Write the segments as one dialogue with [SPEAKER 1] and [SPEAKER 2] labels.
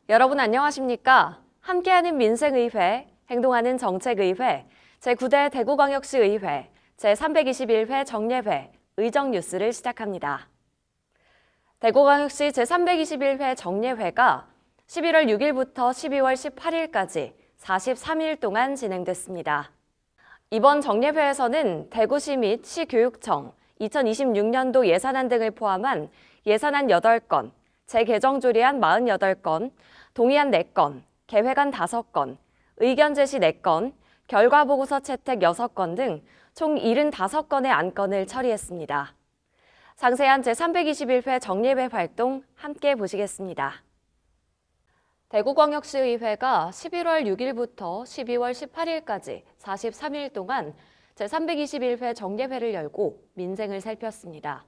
[SPEAKER 1] 여러분 안녕하십니까? 함께하는 민생의회, 행동하는 정책의회, 제9대 대구광역시의회, 제321회 정례회, 의정뉴스를 시작합니다. 대구광역시 제321회 정례회가 11월 6일부터 12월 18일까지 43일 동안 진행됐습니다. 이번 정례회에서는 대구시 및 시교육청, 2026년도 예산안 등을 포함한 예산안 8건, 재개정 조례안 48건, 동의안 4건, 계획안 5건, 의견 제시 4건, 결과보고서 채택 6건 등 총 75건의 안건을 처리했습니다. 상세한 제321회 정례회 활동 함께 보시겠습니다. 대구광역시의회가 11월 6일부터 12월 18일까지 43일 동안 제321회 정례회를 열고 민생을 살폈습니다.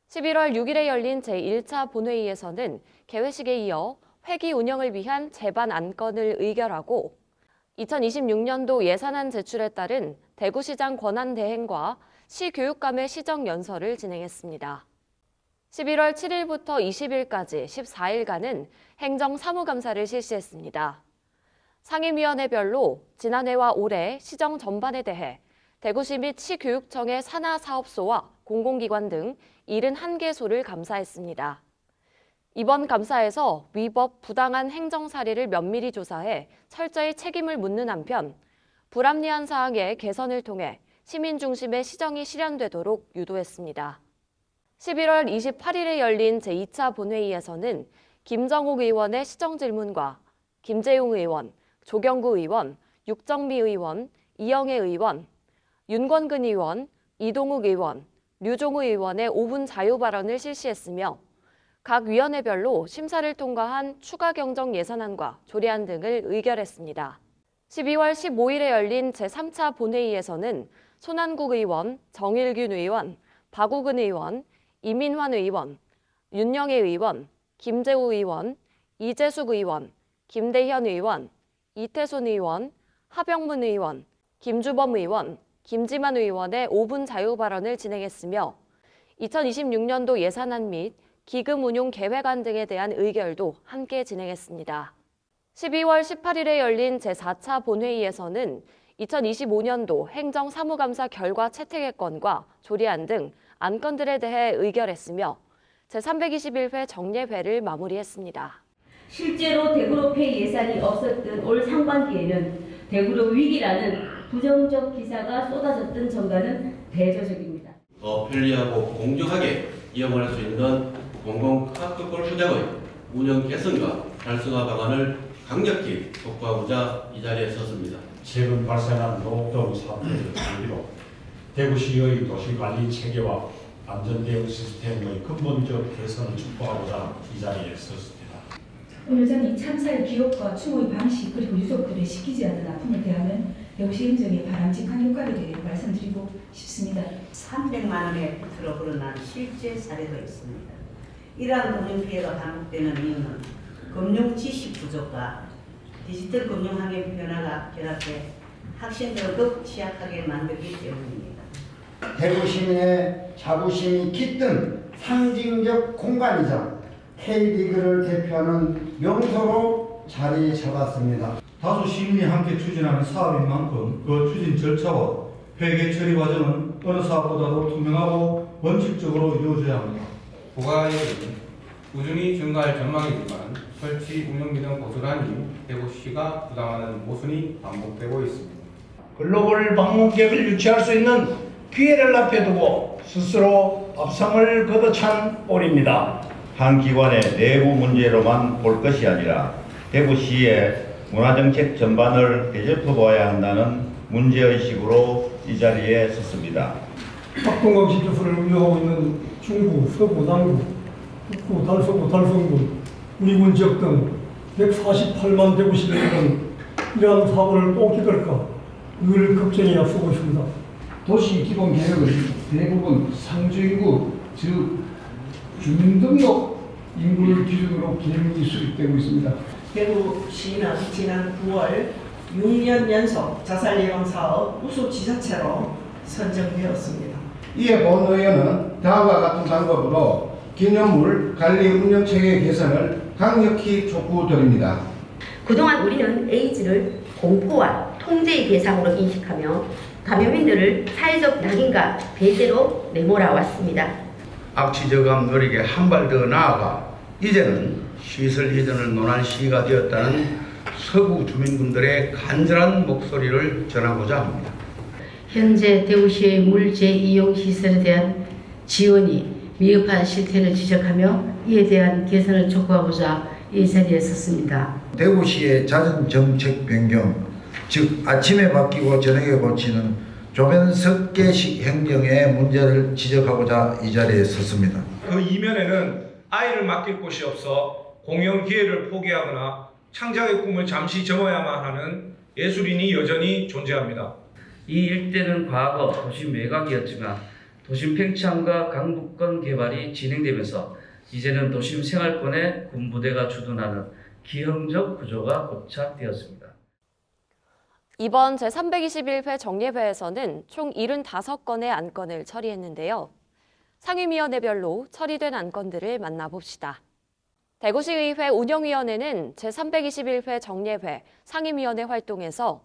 [SPEAKER 1] 11월 6일에 열린 제1차 본회의에서는 개회식에 이어 회기 운영을 위한 제반 안건을 의결하고 2026년도 예산안 제출에 따른 대구시장 권한 대행과 시교육감의 시정연설을 진행했습니다. 11월 7일부터 20일까지 14일간은 행정사무감사를 실시했습니다. 상임위원회별로 지난해와 올해 시정 전반에 대해 대구시 및 시교육청의 산하사업소와 공공기관 등 71개소를 감사했습니다. 이번 감사에서 위법, 부당한 행정 사례를 면밀히 조사해 철저히 책임을 묻는 한편 불합리한 사항의 개선을 통해 시민 중심의 시정이 실현되도록 유도했습니다. 11월 28일에 열린 제2차 본회의에서는 김정욱 의원의 시정 질문과 김재용 의원, 조경구 의원, 육정미 의원, 이영애 의원, 윤권근 의원, 이동욱 의원, 류종우 의원의 5분 자유 발언을 실시했으며 각 위원회별로 심사를 통과한 추가 경정 예산안과 조례안 등을 의결했습니다. 12월 15일에 열린 제3차 본회의에서는 손한국 의원, 정일균 의원, 박우근 의원, 이민환 의원, 윤영애 의원, 김재우 의원, 이재숙 의원, 김대현 의원, 이태손 의원, 하병문 의원, 김주범 의원, 김지만 의원의 5분 자유 발언을 진행했으며 2026년도 예산안 및 기금 운용 계획안 등에 대한 의결도 함께 진행했습니다. 12월 18일에 열린 제4차 본회의에서는 2025년도 행정사무감사 결과 채택의 건과 조례안 등 안건들에 대해 의결했으며 제321회 정례회를 마무리했습니다.
[SPEAKER 2] 실제로 대구로 폐 예산이 없었던 올 상반기에는 대구로 위기라는 부정적 기사가 쏟아졌던 정가는 대조적입니다.
[SPEAKER 3] 더 편리하고 공정하게 이용할 수 있는 공공학교골 시장의 운영 개선과 활성화 방안을 강력히 촉구하고자 이 자리에 섰습니다.
[SPEAKER 4] 최근 발생한 노동 사태를 계기로 대구시의 도시관리 체계와 안전대응 시스템의 근본적 개선을 촉구하고자 이 자리에 섰습니다.
[SPEAKER 5] 오늘 저는 이 참사의 기억과 추모의 방식 그리고 유족들의 시키지 않는 아픔을 대하는 대구시 행정의 바람직한 효과에 대해 말씀드리고 싶습니다.
[SPEAKER 6] 300만 원에 붙들어 불어난 실제 사례도 있습니다. 이러한 금융 피해가 반복되는 이유는 금융 지식 부족과 디지털 금융 환경 변화가 결합해 학생들을 더욱 취약하게 만들기 때문입니다.
[SPEAKER 7] 대구 시민의 자부심이 깃든 상징적 공간이자 K리그를 대표하는 명소로 자리 잡았습니다.
[SPEAKER 8] 다수 시민이 함께 추진하는 사업인 만큼 그 추진 절차와 회계 처리 과정은 어느 사업보다도 투명하고 원칙적으로 이루어져야 합니다.
[SPEAKER 9] 부가액은 꾸준히 증가할 전망이지만 설치 운영비 등 고스란히 대구시가 부담하는 모순이 반복되고 있습니다.
[SPEAKER 10] 글로벌 방문객을 유치할 수 있는 기회를 앞에 두고 스스로 앞상을 걷어찬 올입니다.
[SPEAKER 11] 한 기관의 내부 문제로만 볼 것이 아니라 대구시의 문화정책 전반을 되짚어봐야 한다는 문제의식으로 이 자리에 섰습니다.
[SPEAKER 12] 학동강 시주소를 운영하고 있는 중구, 서구, 남구, 북구, 달서구, 달성군, 우리군 지역 등 148만 대구 시민들은 이러한 사고를 또 겪을까 늘 걱정이 앞서고 있습니다.
[SPEAKER 13] 도시 기본 계획은 대부분 상주인구, 즉 주민등록 인구를 기준으로 계획이 수립되고 있습니다.
[SPEAKER 6] 대구시는 지난 9월 6년 연속 자살 예방 사업 우수 지자체로 선정되었습니다.
[SPEAKER 7] 이에 본 의원은 다음과 같은 방법으로
[SPEAKER 14] 기념물 관리 운영 체계 개선을 강력히 촉구드립니다.
[SPEAKER 2] 그동안 우리는 에이즈를 공포와 통제의 대상으로 인식하며 감염인들을 사회적 낙인과 배제로 내몰아왔습니다.
[SPEAKER 15] 악취 저감 노력에 한 발 더 나아가 이제는 시설 이전을 논할 시기가 되었다는 서구 주민분들의 간절한 목소리를 전하고자 합니다.
[SPEAKER 16] 현재 대구시의 물 재이용 시설에 대한 지원이 미흡한 실태를 지적하며 이에 대한 개선을 촉구하고자 이 자리에 섰습니다.
[SPEAKER 17] 대구시의 잦은 정책 변경, 즉 아침에 바뀌고 저녁에 고치는 조변석계식 행정의 문제를 지적하고자 이 자리에 섰습니다.
[SPEAKER 10] 그 이면에는 아이를 맡길 곳이 없어 공연 기회를 포기하거나 창작의 꿈을 잠시 접어야만 하는 예술인이 여전히 존재합니다.
[SPEAKER 18] 이 일대는 과거 도심 외곽이었지만 도심 팽창과 강북권 개발이 진행되면서 이제는 도심 생활권에 군부대가 주둔하는 기형적 구조가 고착되었습니다.
[SPEAKER 1] 이번 제321회 정례회에서는 총 75건의 안건을 처리했는데요. 상임위원회별로 처리된 안건들을 만나봅시다. 대구시의회 운영위원회는 제321회 정례회 상임위원회 활동에서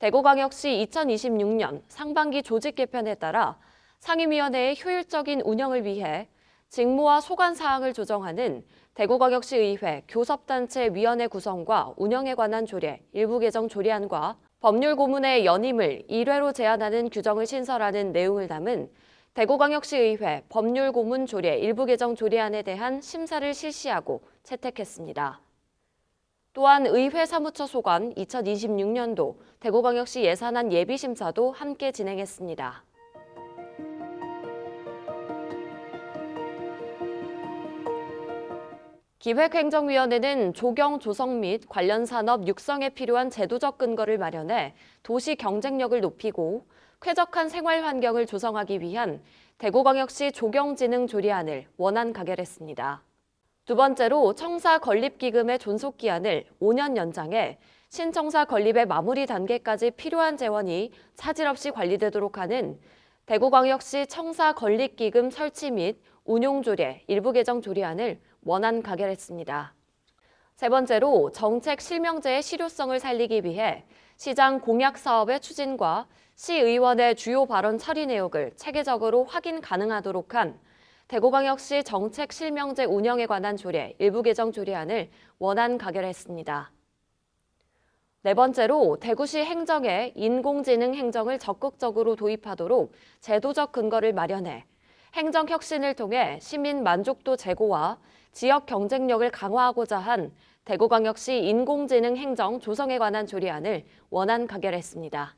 [SPEAKER 1] 대구광역시 2026년 상반기 조직 개편에 따라 상임위원회의 효율적인 운영을 위해 직무와 소관 사항을 조정하는 대구광역시의회 교섭단체위원회 구성과 운영에 관한 조례 일부 개정 조례안과 법률고문의 연임을 1회로 제한하는 규정을 신설하는 내용을 담은 대구광역시의회 법률고문 조례 일부 개정 조례안에 대한 심사를 실시하고 채택했습니다. 또한 의회 사무처 소관 2026년도 대구광역시 예산안 예비심사도 함께 진행했습니다. 기획행정위원회는 조경, 조성 및 관련 산업 육성에 필요한 제도적 근거를 마련해 도시 경쟁력을 높이고 쾌적한 생활 환경을 조성하기 위한 대구광역시 조경진흥 조례안을 원안 가결했습니다. 두 번째로 청사 건립기금의 존속기한을 5년 연장해 신청사 건립의 마무리 단계까지 필요한 재원이 차질 없이 관리되도록 하는 대구광역시 청사 건립기금 설치 및 운용조례 일부 개정 조례안을 원안 가결했습니다. 세 번째로 정책 실명제의 실효성을 살리기 위해 시장 공약 사업의 추진과 시의원의 주요 발언 처리 내역을 체계적으로 확인 가능하도록 한 대구광역시 정책 실명제 운영에 관한 조례 일부 개정 조례안을 원안 가결했습니다. 네 번째로 대구시 행정에 인공지능 행정을 적극적으로 도입하도록 제도적 근거를 마련해 행정 혁신을 통해 시민 만족도 제고와 지역 경쟁력을 강화하고자 한 대구광역시 인공지능 행정 조성에 관한 조례안을 원안 가결했습니다.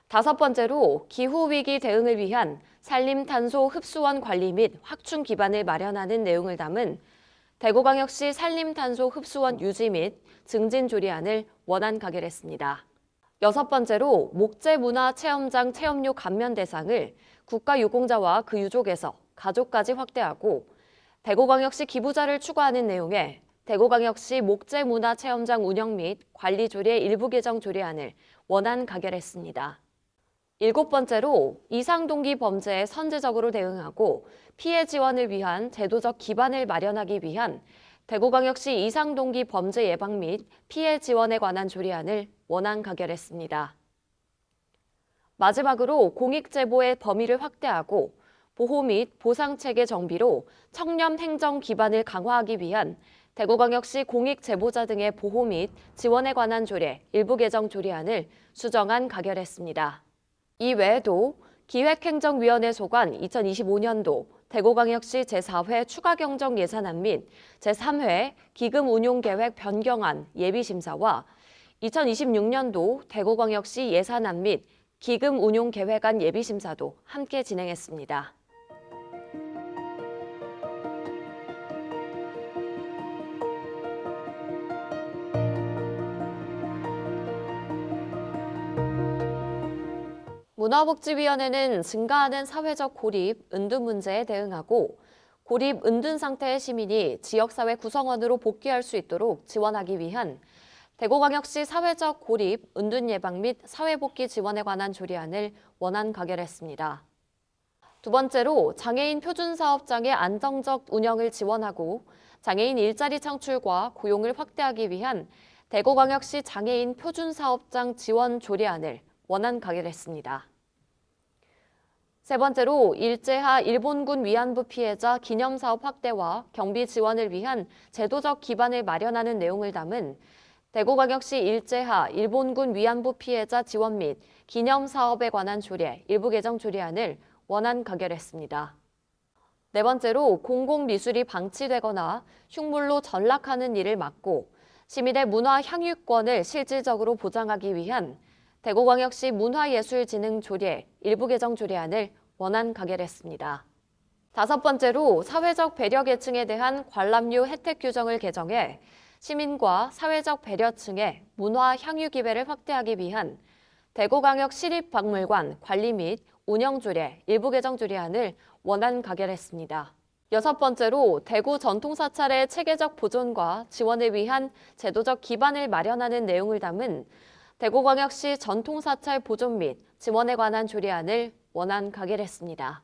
[SPEAKER 1] 다섯 번째로 기후위기 대응을 위한 산림탄소 흡수원 관리 및 확충 기반을 마련하는 내용을 담은 대구광역시 산림탄소 흡수원 유지 및 증진 조례안을 원안 가결했습니다. 여섯 번째로 목재문화체험장 체험료 감면 대상을 국가유공자와 그 유족에서 가족까지 확대하고 대구광역시 기부자를 추가하는 내용의 대구광역시 목재문화체험장 운영 및 관리 조례 일부 개정 조례안을 원안 가결했습니다. 일곱 번째로 이상동기 범죄에 선제적으로 대응하고 피해 지원을 위한 제도적 기반을 마련하기 위한 대구광역시 이상동기 범죄 예방 및 피해 지원에 관한 조례안을 원안 가결했습니다. 마지막으로 공익제보의 범위를 확대하고 보호 및 보상체계 정비로 청렴 행정 기반을 강화하기 위한 대구광역시 공익제보자 등의 보호 및 지원에 관한 조례 일부 개정 조례안을 수정안 가결했습니다. 이 외에도 기획행정위원회 소관 2025년도 대구광역시 제4회 추가경정 예산안 및 제3회 기금운용계획 변경안 예비심사와 2026년도 대구광역시 예산안 및 기금운용계획안 예비심사도 함께 진행했습니다. 문화복지위원회는 증가하는 사회적 고립, 은둔 문제에 대응하고 고립, 은둔 상태의 시민이 지역사회 구성원으로 복귀할 수 있도록 지원하기 위한 대구광역시 사회적 고립, 은둔 예방 및 사회복귀 지원에 관한 조례안을 원안 가결했습니다. 두 번째로 장애인 표준사업장의 안정적 운영을 지원하고 장애인 일자리 창출과 고용을 확대하기 위한 대구광역시 장애인 표준사업장 지원 조례안을 원안 가결했습니다. 세 번째로 일제하 일본군 위안부 피해자 기념사업 확대와 경비 지원을 위한 제도적 기반을 마련하는 내용을 담은 대구광역시 일제하 일본군 위안부 피해자 지원 및 기념사업에 관한 조례 일부 개정 조례안을 원안 가결했습니다. 네 번째로 공공미술이 방치되거나 흉물로 전락하는 일을 막고 시민의 문화 향유권을 실질적으로 보장하기 위한 대구광역시 문화예술진흥조례 일부 개정 조례안을 원안 가결했습니다. 다섯 번째로 사회적 배려 계층에 대한 관람료 혜택 규정을 개정해 시민과 사회적 배려층의 문화 향유 기회를 확대하기 위한 대구광역 시립박물관 관리 및 운영조례 일부 개정 조례안을 원안 가결했습니다. 여섯 번째로 대구 전통사찰의 체계적 보존과 지원을 위한 제도적 기반을 마련하는 내용을 담은 대구광역시 전통사찰 보존 및 지원에 관한 조례안을 원안 가결했습니다.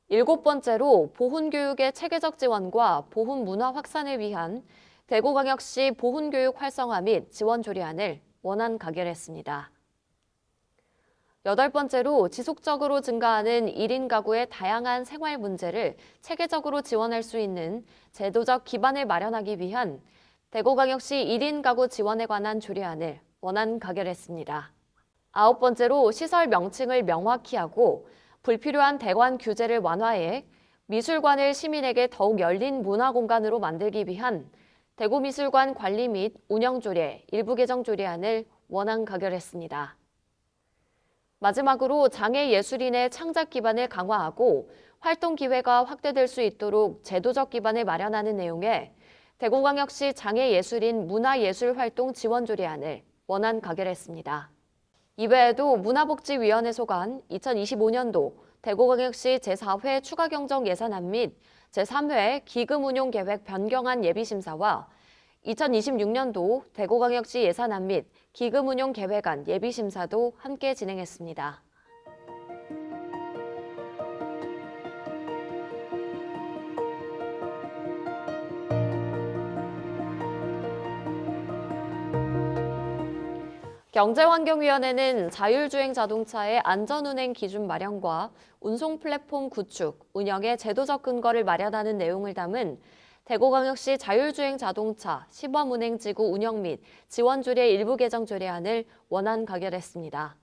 [SPEAKER 1] 일곱 번째로 보훈교육의 체계적 지원과 보훈문화 확산을 위한 대구광역시 보훈교육 활성화 및 지원 조례안을 원안 가결했습니다. 여덟 번째로 지속적으로 증가하는 1인 가구의 다양한 생활 문제를 체계적으로 지원할 수 있는 제도적 기반을 마련하기 위한 대구광역시 1인 가구 지원에 관한 조례안을 원안 가결했습니다. 아홉 번째로 시설 명칭을 명확히 하고 불필요한 대관 규제를 완화해 미술관을 시민에게 더욱 열린 문화 공간으로 만들기 위한 대구미술관 관리 및 운영조례 일부 개정 조례안을 원안 가결했습니다. 마지막으로 장애 예술인의 창작 기반을 강화하고 활동 기회가 확대될 수 있도록 제도적 기반을 마련하는 내용의 대구광역시 장애 예술인 문화예술활동 지원 조례안을 원안 가결했습니다. 이외에도 문화복지위원회 소관 2025년도 대구광역시 제4회 추가경정 예산안 및 제3회 기금운용계획 변경안 예비심사와 2026년도 대구광역시 예산안 및 기금운용계획안 예비심사도 함께 진행했습니다. 경제환경위원회는 자율주행 자동차의 안전운행 기준 마련과 운송 플랫폼 구축, 운영의 제도적 근거를 마련하는 내용을 담은 대구광역시 자율주행 자동차 시범운행지구 운영 및 지원조례 일부 개정 조례안을 원안 가결했습니다.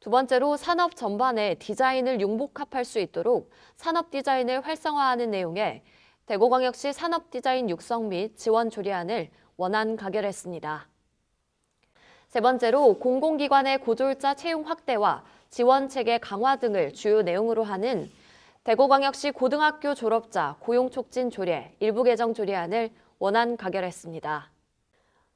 [SPEAKER 1] 두 번째로 산업 전반에 디자인을 융복합할 수 있도록 산업 디자인을 활성화하는 내용의 대구광역시 산업디자인 육성 및 지원 조례안을 원안 가결했습니다. 세 번째로 공공기관의 고졸자 채용 확대와 지원체계 강화 등을 주요 내용으로 하는 대구광역시 고등학교 졸업자 고용촉진 조례 일부 개정 조례안을 원안 가결했습니다.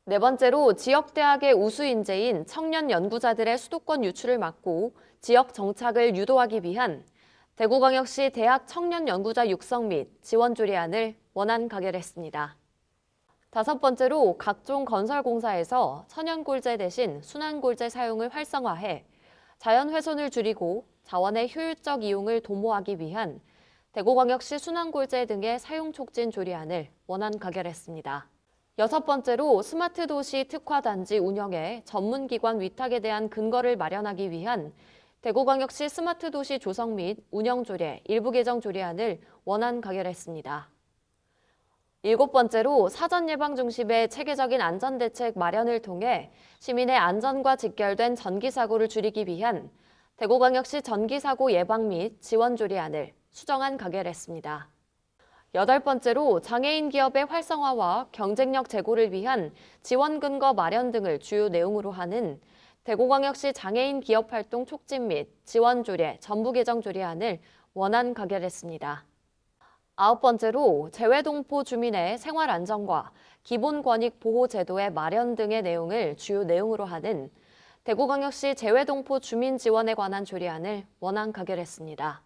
[SPEAKER 1] 네 번째로 지역대학의 우수 인재인 청년 연구자들의 수도권 유출을 막고 지역 정착을 유도하기 위한 대구광역시 대학 청년 연구자 육성 및 지원 조례안을 원안 가결했습니다. 다섯 번째로 각종 건설공사에서 천연골재 대신 순환골재 사용을 활성화해 자연훼손을 줄이고 자원의 효율적 이용을 도모하기 위한 대구광역시 순환골재 등의 사용 촉진 조례안을 원안 가결했습니다. 여섯 번째로 스마트도시 특화단지 운영에 전문기관 위탁에 대한 근거를 마련하기 위한 대구광역시 스마트도시 조성 및 운영조례 일부 개정 조례안을 원안 가결했습니다. 일곱 번째로 사전 예방 중심의 체계적인 안전대책 마련을 통해 시민의 안전과 직결된 전기사고를 줄이기 위한 대구광역시 전기사고 예방 및 지원 조례안을 수정안 가결했습니다. 여덟 번째로 장애인 기업의 활성화와 경쟁력 제고를 위한 지원 근거 마련 등을 주요 내용으로 하는 대구광역시 장애인 기업 활동 촉진 및 지원 조례 전부 개정 조례안을 원안 가결했습니다. 아홉 번째로 재외동포 주민의 생활 안정과 기본권익 보호 제도의 마련 등의 내용을 주요 내용으로 하는 대구광역시 재외동포 주민 지원에 관한 조례안을 원안 가결했습니다.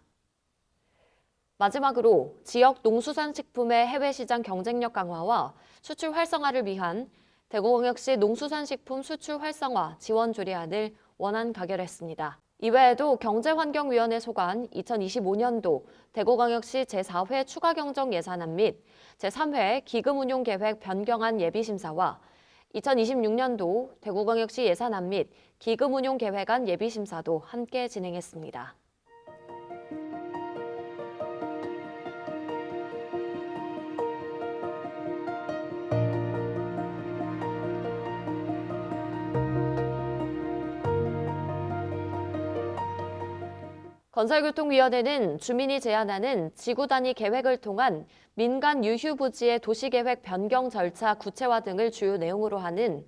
[SPEAKER 1] 마지막으로 지역 농수산식품의 해외시장 경쟁력 강화와 수출 활성화를 위한 대구광역시 농수산식품 수출 활성화 지원 조례안을 원안 가결했습니다. 이외에도 경제환경위원회 소관 2025년도 대구광역시 제4회 추가경정 예산안 및 제3회 기금운용계획 변경안 예비심사와 2026년도 대구광역시 예산안 및 기금운용계획안 예비심사도 함께 진행했습니다. 건설교통위원회는 주민이 제안하는 지구 단위 계획을 통한 민간 유휴 부지의 도시계획 변경 절차 구체화 등을 주요 내용으로 하는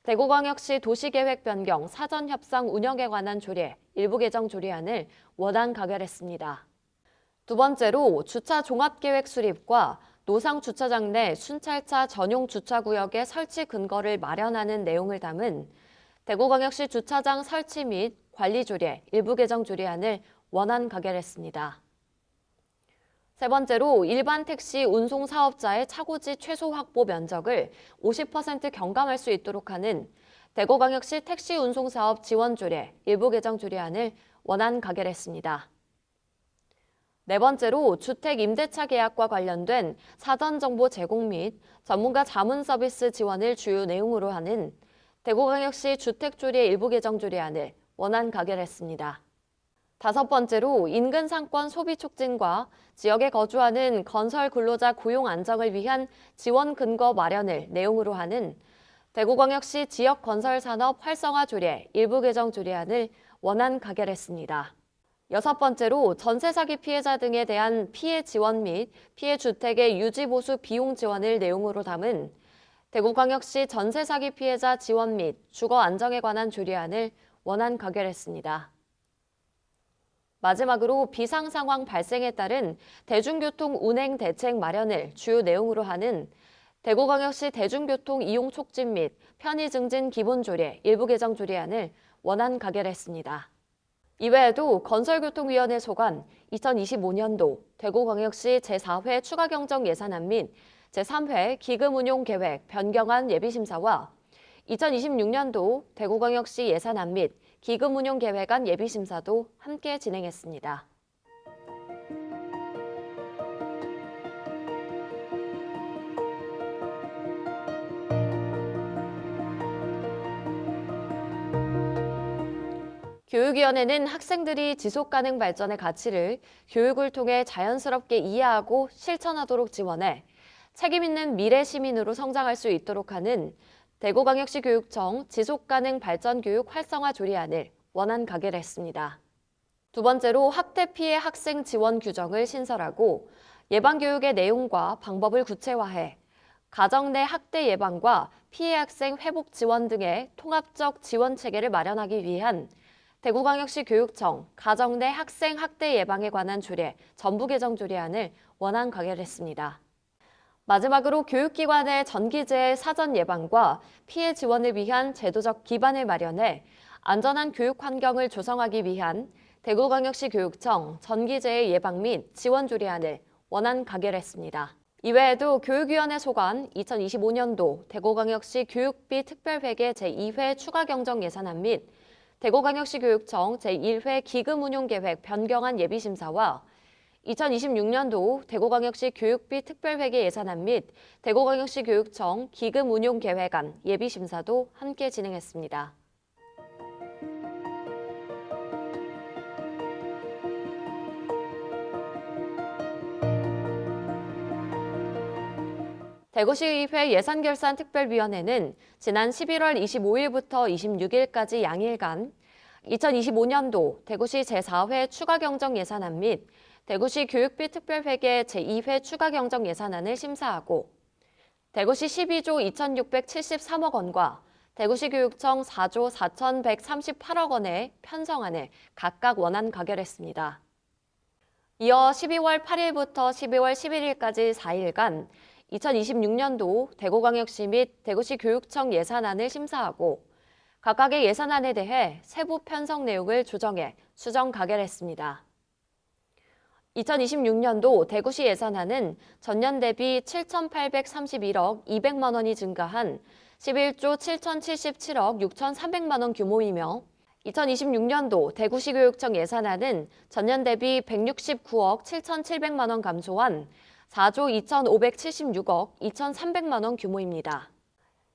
[SPEAKER 1] 대구광역시 도시계획 변경 사전협상 운영에 관한 조례 일부 개정 조례안을 원안 가결했습니다. 두 번째로 주차 종합계획 수립과 노상 주차장 내 순찰차 전용 주차구역의 설치 근거를 마련하는 내용을 담은 대구광역시 주차장 설치 및 관리 조례 일부 개정 조례안을 원안 가결했습니다. 세 번째로 일반 택시 운송 사업자의 차고지 최소 확보 면적을 50% 경감할 수 있도록 하는 대구광역시 택시 운송 사업 지원 조례 일부 개정 조례안을 원안 가결했습니다. 네 번째로 주택 임대차 계약과 관련된 사전 정보 제공 및 전문가 자문 서비스 지원을 주요 내용으로 하는 대구광역시 주택조례 일부 개정 조례안을 원안 가결했습니다. 다섯 번째로 인근 상권 소비 촉진과 지역에 거주하는 건설 근로자 고용 안정을 위한 지원 근거 마련을 내용으로 하는 대구광역시 지역 건설 산업 활성화 조례 일부 개정 조례안을 원안 가결했습니다. 여섯 번째로 전세 사기 피해자 등에 대한 피해 지원 및 피해 주택의 유지 보수 비용 지원을 내용으로 담은 대구광역시 전세 사기 피해자 지원 및 주거 안정에 관한 조례안을 원안 가결했습니다. 마지막으로 비상 상황 발생에 따른 대중교통 운행 대책 마련을 주요 내용으로 하는 대구광역시 대중교통 이용 촉진 및 편의 증진 기본조례 일부 개정 조례안을 원안 가결했습니다. 이외에도 건설교통위원회 소관 2025년도 대구광역시 제4회 추가경정 예산안 및 제3회 기금운용계획 변경안 예비심사와 2026년도 대구광역시 예산안 및 기금운용계획안 예비심사도 함께 진행했습니다. 교육위원회는 학생들이 지속가능 발전의 가치를 교육을 통해 자연스럽게 이해하고 실천하도록 지원해 책임있는 미래 시민으로 성장할 수 있도록 하는 대구광역시 교육청 지속가능 발전교육 활성화 조례안을 원안 가결했습니다. 두 번째로 학대 피해 학생 지원 규정을 신설하고 예방교육의 내용과 방법을 구체화해 가정 내 학대 예방과 피해 학생 회복 지원 등의 통합적 지원 체계를 마련하기 위한 대구광역시 교육청 가정 내 학생 학대 예방에 관한 조례 전부 개정 조례안을 원안 가결했습니다. 마지막으로 교육기관의 전기재해 사전 예방과 피해 지원을 위한 제도적 기반을 마련해 안전한 교육 환경을 조성하기 위한 대구광역시 교육청 전기재해 예방 및 지원 조례안을 원안 가결했습니다. 이외에도 교육위원회 소관 2025년도 대구광역시 교육비 특별회계 제2회 추가경정 예산안 및 대구광역시 교육청 제1회 기금운용계획 변경안 예비심사와 2026년도 대구광역시 교육비 특별회계 예산안 및 대구광역시 교육청 기금운용계획안 예비심사도 함께 진행했습니다. 대구시의회 예산결산특별위원회는 지난 11월 25일부터 26일까지 양일간 2025년도 대구시 제4회 추가경정 예산안 및 대구시 교육비 특별회계 제2회 추가경정 예산안을 심사하고 대구시 12조 2,673억 원과 대구시 교육청 4조 4,138억 원의 편성안을 각각 원안 가결했습니다. 이어 12월 8일부터 12월 11일까지 4일간 2026년도 대구광역시 및 대구시 교육청 예산안을 심사하고 각각의 예산안에 대해 세부 편성 내용을 조정해 수정 가결했습니다. 2026년도 대구시 예산안은 전년 대비 7,831억 200만 원이 증가한 11조 7,077억 6,300만 원 규모이며 2026년도 대구시교육청 예산안은 전년 대비 169억 7,700만 원 감소한 4조 2,576억 2,300만 원 규모입니다.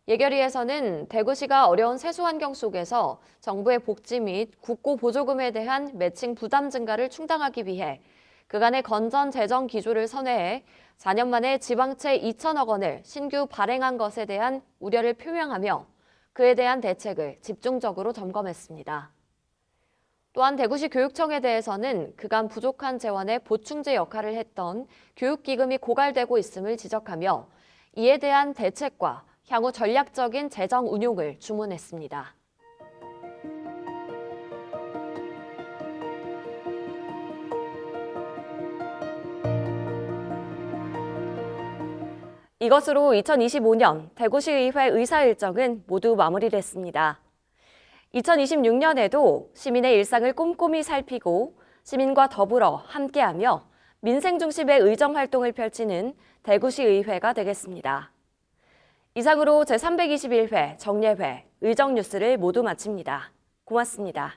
[SPEAKER 1] 예결위에서는 대구시가 어려운 세수 환경 속에서 정부의 복지 및 국고 보조금에 대한 매칭 부담 증가를 충당하기 위해 그간의 건전 재정 기조를 선회해 4년 만에 지방채 2천억 원을 신규 발행한 것에 대한 우려를 표명하며 그에 대한 대책을 집중적으로 점검했습니다. 또한 대구시 교육청에 대해서는 그간 부족한 재원의 보충제 역할을 했던 교육기금이 고갈되고 있음을 지적하며 이에 대한 대책과 향후 전략적인 재정 운용을 주문했습니다. 이것으로 2025년 대구시의회 의사 일정은 모두 마무리됐습니다. 2026년에도 시민의 일상을 꼼꼼히 살피고 시민과 더불어 함께하며 민생 중심의 의정 활동을 펼치는 대구시의회가 되겠습니다. 이상으로 제321회 정례회 의정뉴스를 모두 마칩니다. 고맙습니다.